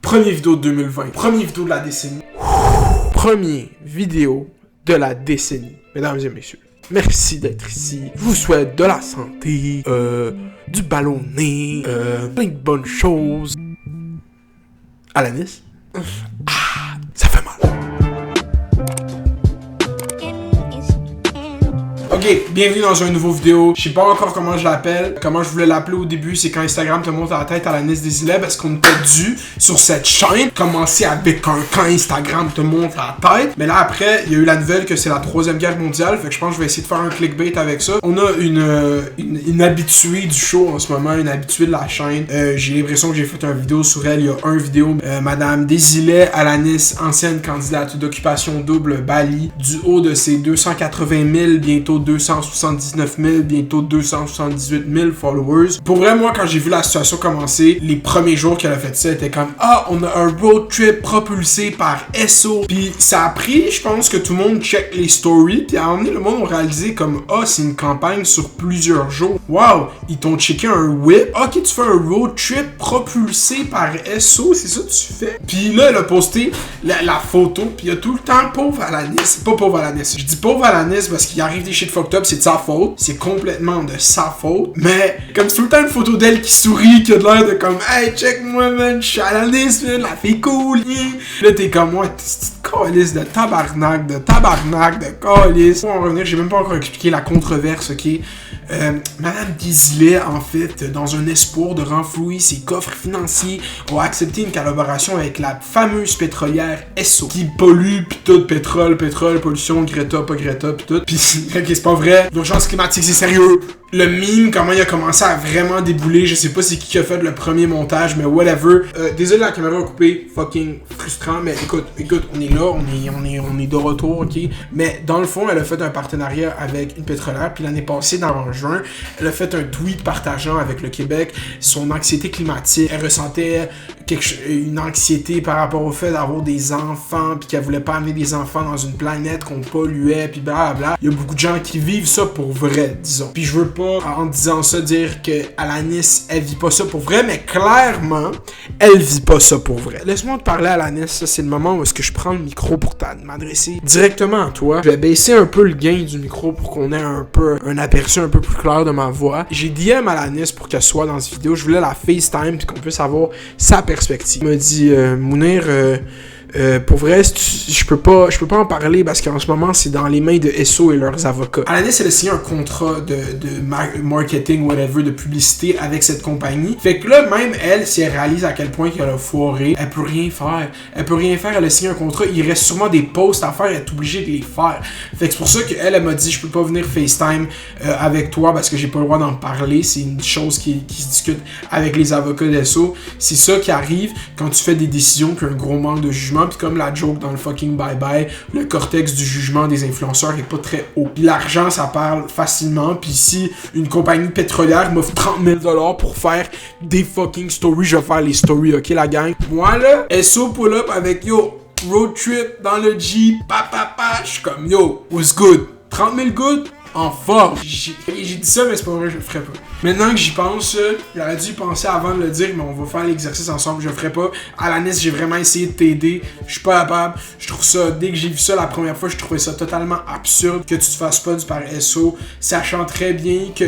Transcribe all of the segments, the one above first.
Première vidéo de 2020. Première vidéo de la décennie. Première vidéo de la décennie. Mesdames et messieurs, merci d'être ici. Je vous souhaite de la santé, du ballonné, plein de bonnes choses. Alanis? Ça fait mal. Ok, bienvenue dans une nouvelle vidéo. Je sais pas encore comment je l'appelle. Comment je voulais l'appeler au début, c'est quand Instagram te monte à la tête à Alanis Desilets, parce qu'on était dû sur cette chaîne commencer avec un quand Instagram te monte à la tête. Mais là après, il y a eu la nouvelle que c'est la 3e guerre mondiale, fait que je pense que je vais essayer de faire un clickbait avec ça. On a une habituée du show en ce moment, une habituée de la chaîne. J'ai l'impression que j'ai fait une vidéo sur elle. Il y a une vidéo, Madame Desilets, Alanis, ancienne candidate d'occupation double Bali, du haut de ses 280 000, bientôt 279 000, bientôt 278 000 followers. Pour vrai, moi, quand j'ai vu la situation commencer, les premiers jours qu'elle a fait ça, était comme « Ah, on a un road trip propulsé par SO ». Puis ça a pris, je pense que tout le monde check les stories, puis à un moment donné, le monde a réalisé comme « Ah, c'est une campagne sur plusieurs jours. Wow, ils t'ont checké un whip. Ok, tu fais un road trip propulsé par SO, c'est ça que tu fais? » Puis là, elle a posté la photo, puis il y a tout le temps « Pauvre Alanis ». Pas pauvre Alanis. Je dis pauvre Alanis parce qu'il arrive des shit fucked up, c'est de sa faute. C'est complètement de sa faute. Mais comme c'est tout le temps une photo d'elle qui sourit, qui a de l'air de comme hey, check moi man, je suis Alanis, man, la fille cool. Là t'es comme moi, petite calice de tabarnak, de calice. Pour en revenir, j'ai même pas encore expliqué la controverse, ok? Madame Desilets, en fait, dans un espoir de renflouer ses coffres financiers, a accepté une collaboration avec la fameuse pétrolière Esso, qui pollue pis tout, pétrole, pollution, Greta, pas Greta pis tout. Pis ok, c'est pas vrai, l'urgence climatique c'est sérieux. Le meme, comment il a commencé à vraiment débouler, je sais pas c'est qui a fait le premier montage, mais whatever. Désolé, la caméra a coupé, fucking frustrant, mais écoute, on est là, on est de retour, ok? Mais dans le fond, elle a fait un partenariat avec une pétrolière, puis l'année passée, en juin, elle a fait un tweet partageant avec le Québec son anxiété climatique. Elle ressentait une anxiété par rapport au fait d'avoir des enfants, puis qu'elle voulait pas amener des enfants dans une planète qu'on polluait, puis blablabla. Il y a beaucoup de gens qui vivent ça pour vrai, disons. Puis je veux pas, en disant ça, dire que Alanis, elle vit pas ça pour vrai, mais clairement, elle vit pas ça pour vrai. Laisse-moi te parler, Alanis, ça c'est le moment où est-ce que je prends le micro pour m'adresser directement à toi. Je vais baisser un peu le gain du micro pour qu'on ait un aperçu un peu plus clair de ma voix. J'ai DM à Alanis pour qu'elle soit dans cette vidéo. Je voulais la FaceTime puis qu'on puisse avoir sa perspective. Il m'a dit Mounir, pour vrai, je peux pas en parler parce qu'en ce moment, c'est dans les mains de SO et leurs avocats. Alanis, elle a signé un contrat de marketing, whatever, de publicité avec cette compagnie. Fait que là, même elle, si elle réalise à quel point qu'elle a foiré, elle peut rien faire. Elle a signé un contrat. Il reste sûrement des posts à faire. Elle est obligée de les faire. Fait que c'est pour ça qu'elle m'a dit, je peux pas venir FaceTime avec toi parce que j'ai pas le droit d'en parler. C'est une chose qui se discute avec les avocats d'SO. C'est ça qui arrive quand tu fais des décisions qui ont un gros manque de jugement. Puis comme la joke dans le fucking bye-bye, le cortex du jugement des influenceurs est pas très haut. Puis l'argent, ça parle facilement. Puis si une compagnie pétrolière m'offre 30 000 $ pour faire des fucking stories, je vais faire les stories, ok la gang? Moi là, SO pull-up avec yo, road trip dans le Jeep, je suis comme yo, what's good? 30 000 good? En forme. J'ai dit ça, mais c'est pas vrai, je le ferai pas. Maintenant que j'y pense, j'aurais dû y penser avant de le dire, mais on va faire l'exercice ensemble, je le ferai pas. Alanis, j'ai vraiment essayé de t'aider, je suis pas capable. Je trouve ça, dès que j'ai vu ça la première fois, je trouvais ça totalement absurde que tu te fasses pas du par SO, sachant très bien que...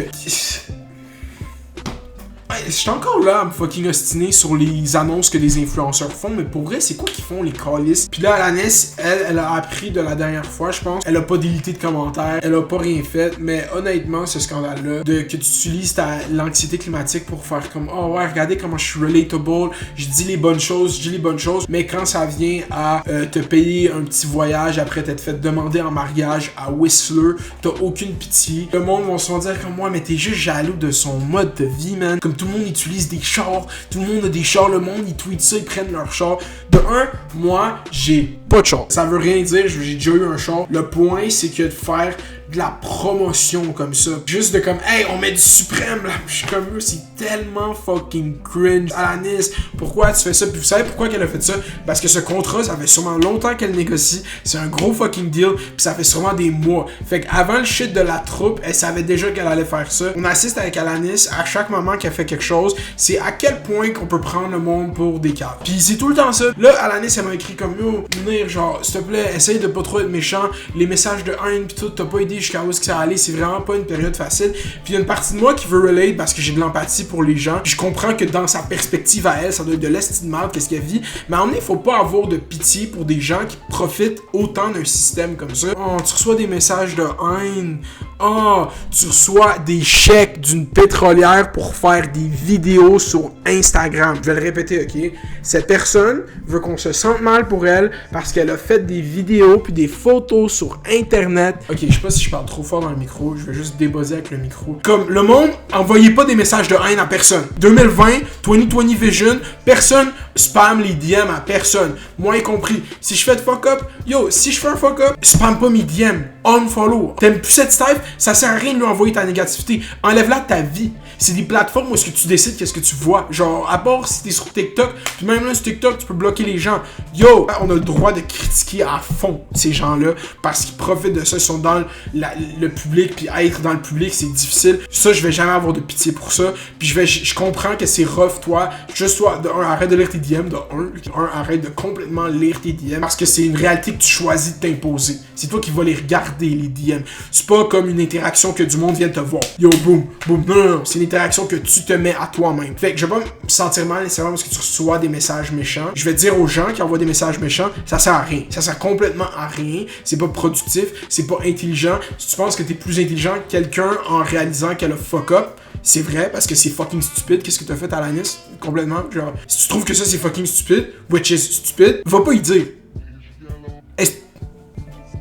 Je suis encore là à me fucking ostiner sur les annonces que les influenceurs font, mais pour vrai, c'est quoi qu'ils font les calices? Puis là, Alanis, elle a appris de la dernière fois, je pense. Elle a pas délité de commentaires, elle a pas rien fait, mais honnêtement, ce scandale-là, que tu utilises l'anxiété climatique pour faire comme oh ouais, regardez comment je suis relatable, je dis les bonnes choses, mais quand ça vient à te payer un petit voyage après t'être fait demander en mariage à Whistler, t'as aucune pitié. Le monde va se dire comme moi, mais t'es juste jaloux de son mode de vie, man. Comme tout le monde utilise des chars, tout le monde a des chars, le monde ils tweetent ça, ils prennent leur char. De un, moi, j'ai pas de char. Ça veut rien dire, j'ai déjà eu un char. Le point, c'est que de faire de la promotion comme ça. Juste de comme, hey, on met du suprême là. Je suis comme, c'est tellement fucking cringe. Alanis, pourquoi tu fais ça? Puis vous savez pourquoi qu'elle a fait ça? Parce que ce contrat, ça fait sûrement longtemps qu'elle négocie. C'est un gros fucking deal. Puis ça fait sûrement des mois. Fait qu'avant le shit de la troupe, elle savait déjà qu'elle allait faire ça. On assiste avec Alanis à chaque moment qu'elle fait quelque chose. C'est à quel point qu'on peut prendre le monde pour des caves. Puis c'est tout le temps ça. Là, Alanis, elle m'a écrit comme, yo, Mounir, genre, s'il te plaît, essaye de pas trop être méchant. Les messages de haine pis tout, t'as pas aidé jusqu'à où est-ce que ça allait. C'est vraiment pas une période facile. Puis il y a une partie de moi qui veut relate parce que j'ai de l'empathie pour les gens. Puis je comprends que dans sa perspective à elle, ça doit être de l'estime de mal, qu'est-ce qu'elle vit. Mais à un moment donné, il faut pas avoir de pitié pour des gens qui profitent autant d'un système comme ça. Oh, tu reçois des messages de haine. Oh, tu reçois des chèques d'une pétrolière pour faire des vidéos sur Instagram. Je vais le répéter, ok? Cette personne veut qu'on se sente mal pour elle parce qu'elle a fait des vidéos puis des photos sur Internet. Ok, je sais pas si je parle trop fort dans le micro, je vais juste débuzzer avec le micro. Comme le monde, envoyez pas des messages de haine à personne. 2020, 2020 vision, personne spam les DM à personne. Moi y compris. Si je fais de fuck up, yo, si je fais un fuck up, spam pas mes DM. Unfollow. T'aimes plus cette type, ça sert à rien de lui envoyer ta négativité. Enlève-la de ta vie. C'est des plateformes où est-ce que tu décides qu'est-ce que tu vois. Genre, à part si t'es sur TikTok, puis même là sur TikTok, tu peux bloquer les gens. Yo, on a le droit de critiquer à fond ces gens-là parce qu'ils profitent de ça. Ils sont dans le public, puis être dans le public, c'est difficile. Ça, je vais jamais avoir de pitié pour ça. Puis je comprends que c'est rough, toi. Juste toi, de un, arrête de lire tes DM. De un, arrête de complètement lire tes DM parce que c'est une réalité que tu choisis de t'imposer. C'est toi qui vas les regarder, les DM. C'est pas comme une interaction que du monde vient te voir. Yo, boum, boum. Non, non, non. C'est une interaction que tu te mets à toi-même. Fait que je vais pas me sentir mal nécessairement parce que tu reçois des messages méchants. Je vais dire aux gens qui envoient des messages méchants, ça sert à rien. Ça sert complètement à rien. C'est pas productif. C'est pas intelligent. Si tu penses que t'es plus intelligent que quelqu'un en réalisant qu'elle a fuck up, c'est vrai parce que c'est fucking stupide. Qu'est-ce que t'as fait à Alanis? Complètement. Genre, si tu trouves que ça c'est fucking stupide, which is stupid, va pas y dire.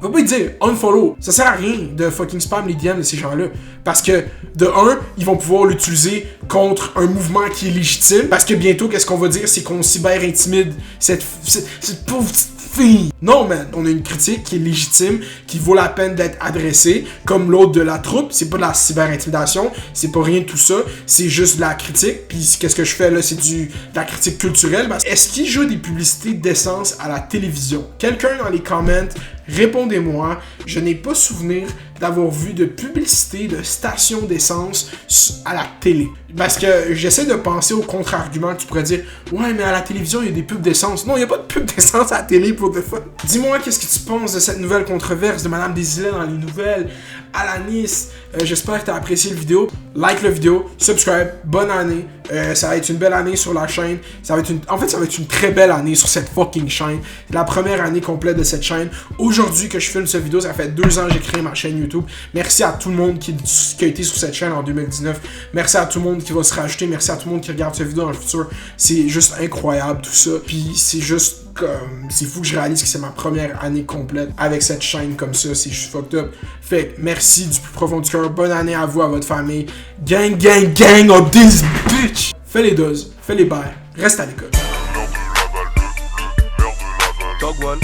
Va pas y dire unfollow. Ça sert à rien de fucking spam les DM de ces gens-là. Parce que, de un, ils vont pouvoir l'utiliser contre un mouvement qui est légitime. Parce que bientôt, qu'est-ce qu'on va dire? C'est qu'on cyber-intimide cette pauvre petite fille. Non, man. On a une critique qui est légitime, qui vaut la peine d'être adressée. Comme l'autre de la troupe. C'est pas de la cyber-intimidation. C'est pas rien de tout ça. C'est juste de la critique. Puis qu'est-ce que je fais là? C'est de la critique culturelle. Est-ce qu'il joue des publicités d'essence à la télévision? Quelqu'un dans les comments, répondez-moi. Je n'ai pas souvenir d'avoir vu de publicité de stations d'essence à la télé. Parce que j'essaie de penser au contre-argument que tu pourrais dire « Ouais, mais à la télévision, il y a des pubs d'essence. » Non, il n'y a pas de pub d'essence à la télé pour de fun. Dis-moi qu'est-ce que tu penses de cette nouvelle controverse de Madame Desilets dans les nouvelles. Alanis, j'espère que tu as apprécié la vidéo. Like la vidéo, subscribe, bonne année. Ça va être une belle année sur la chaîne. En fait, ça va être une très belle année sur cette fucking chaîne. C'est la première année complète de cette chaîne. Aujourd'hui que je filme cette vidéo, ça fait 2 ans que j'ai créé ma chaîne YouTube. Merci à tout le monde qui a été sur cette chaîne en 2019. Merci à tout le monde qui va se rajouter. Merci à tout le monde qui regarde cette vidéo dans le futur. C'est juste incroyable tout ça. Puis c'est juste comme... C'est fou que je réalise que c'est ma première année complète avec cette chaîne comme ça. C'est juste fucked up. Fait que merci du plus profond du cœur. Bonne année à vous, à votre famille. Gang, gang, gang of this bitch. Fais les doses, fais les bails. Reste à l'école. Dog one.